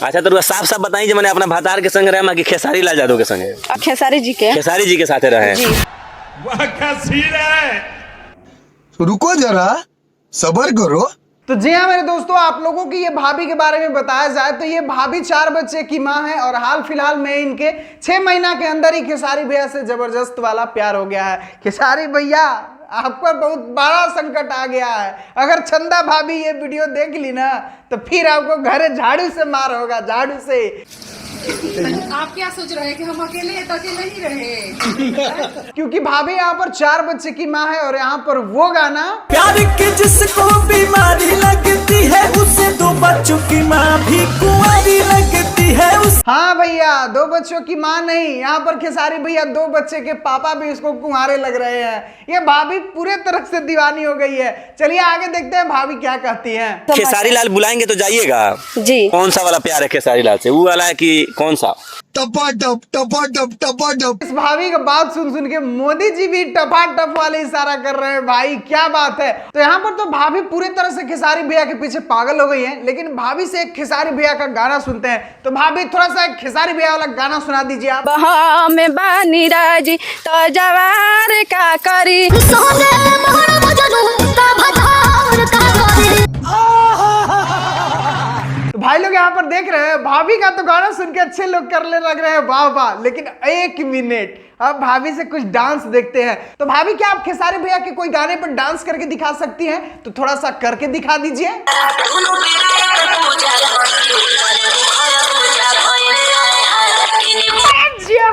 अच्छा तो साफ साफ बताइए मैंने अपना भातार के संग रहे कि खेसारी लाल यादव के संग? खेसारी जी के साथ रहे जी। रुको जरा सब्र करो। तो जी हाँ मेरे दोस्तों, आप लोगों की ये भाभी के बारे में बताया जाए तो ये भाभी 4 बच्चे की माँ है और हाल फिलहाल में इनके 6 महीना के अंदर ही खेसारी भैया से जबरदस्त वाला प्यार हो गया है। खेसारी भैया आप पर बहुत बड़ा संकट आ गया है। अगर चंदा भाभी ये वीडियो देख ली ना तो फिर आपको घर झाड़ू से मार होगा, झाड़ू से। आप क्या सोच रहे हैं कि हम अकेले ही रहे? क्योंकि भाभी यहाँ पर 4 बच्चे की माँ है और यहाँ पर वो गाना प्यार की जिसको बीमारी लगती है उसे 2 बच्चों की माँ भी कुंवारी लगती है हाँ भैया 2 बच्चों की माँ नहीं, यहाँ पर खेसारी भैया 2 बच्चे के पापा भी उसको कुंवारे लग रहे हैं। ये भाभी पूरे तरह से दीवानी हो गई है। चलिए आगे देखते हैं भाभी क्या कहती हैं। खेसारी लाल बुलाएंगे तो जाइएगा जी। कौन सा वाला प्यार है खेसारी लाल से, वो वाला है कि कौन सा? टपाटप टपाटप टपाटप। इस भाभी का बात सुन सुन के मोदी जी भी टपाटप वाले इशारा कर रहे हैं। भाई क्या बात है। तो यहाँ पर तो भाभी पूरी तरह से खेसारी भैया के पीछे पागल हो गई है। लेकिन भाभी से एक खेसारी भैया का गाना सुनते हैं। तो भाभी थोड़ा सा एक खेसारी भैया वाला गाना सुना दीजिए आप। में बानी राजी तो जवार का करी तो भाई लोग यहाँ पर देख रहे हैं भाभी का तो गाना सुन के अच्छे लोग करने लग रहे हैं वाह वाह। लेकिन 1 मिनट अब भाभी से कुछ डांस देखते हैं। तो भाभी क्या आप खेसारी भैया के कोई गाने पर डांस करके दिखा सकती हैं? तो थोड़ा सा करके दिखा दीजिए।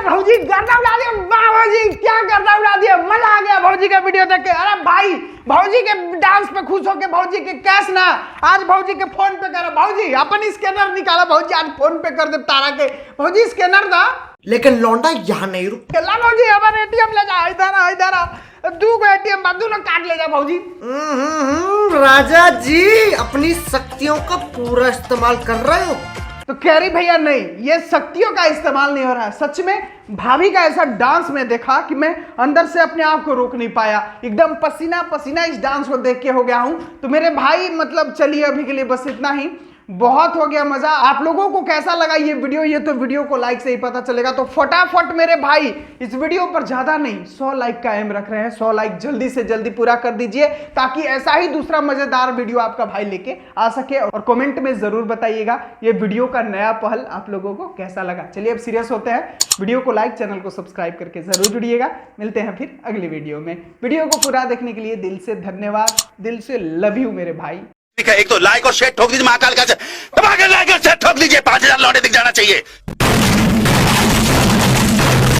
भौजी गर्दा उड़ा दिया, वाह भौजी क्या गर्दा उड़ा दिया, मजा आ गया भौजी का वीडियो देख के। अरे भाई भौजी के डांस पे खुश होके भौजी के कैश ना आज भौजी के फोन पे करा। भौजी अपन स्कैनर निकाला, भौजी आज फोन पे कर दे तारा के। भौजी स्कैनर दा, लेकिन लौंडा यहाँ नहीं रुक। ला भौजी हमारे एटीएम ले जा, इधर आ 2 को एटीएम बाद दोनों काट ले जा भौजी। राजा जी अपनी शक्तियों का पूरा इस्तेमाल कर रहे हो। तो कह रही भैया नहीं, ये शक्तियों का इस्तेमाल नहीं हो रहा है। सच में भाभी का ऐसा डांस में देखा कि मैं अंदर से अपने आप को रोक नहीं पाया। एकदम पसीना पसीना इस डांस को देख के हो गया हूं। तो मेरे भाई मतलब चलिए अभी के लिए बस इतना ही, बहुत हो गया मजा। आप लोगों को कैसा लगा ये वीडियो, ये तो वीडियो को लाइक से ही पता चलेगा। तो फटाफट मेरे भाई इस वीडियो पर ज्यादा नहीं 100 लाइक का एम रख रहे हैं। 100 लाइक जल्दी से जल्दी पूरा कर दीजिए ताकि ऐसा ही दूसरा मजेदार वीडियो आपका भाई लेके आ सके। और कमेंट में जरूर बताइएगा ये वीडियो का नया पहल आप लोगों को कैसा लगा। चलिए अब सीरियस होते हैं, वीडियो को लाइक, चैनल को सब्सक्राइब करके जरूर जुड़िएगा। मिलते हैं फिर अगली वीडियो में। वीडियो को पूरा देखने के लिए दिल से धन्यवाद, दिल से लव यू मेरे भाई। एक तो लाइक और शेयर ठोक दीजिए, महाकाल का दबा के लाइक और शेयर ठोक दीजिए, 5000 लौटे दिख जाना चाहिए।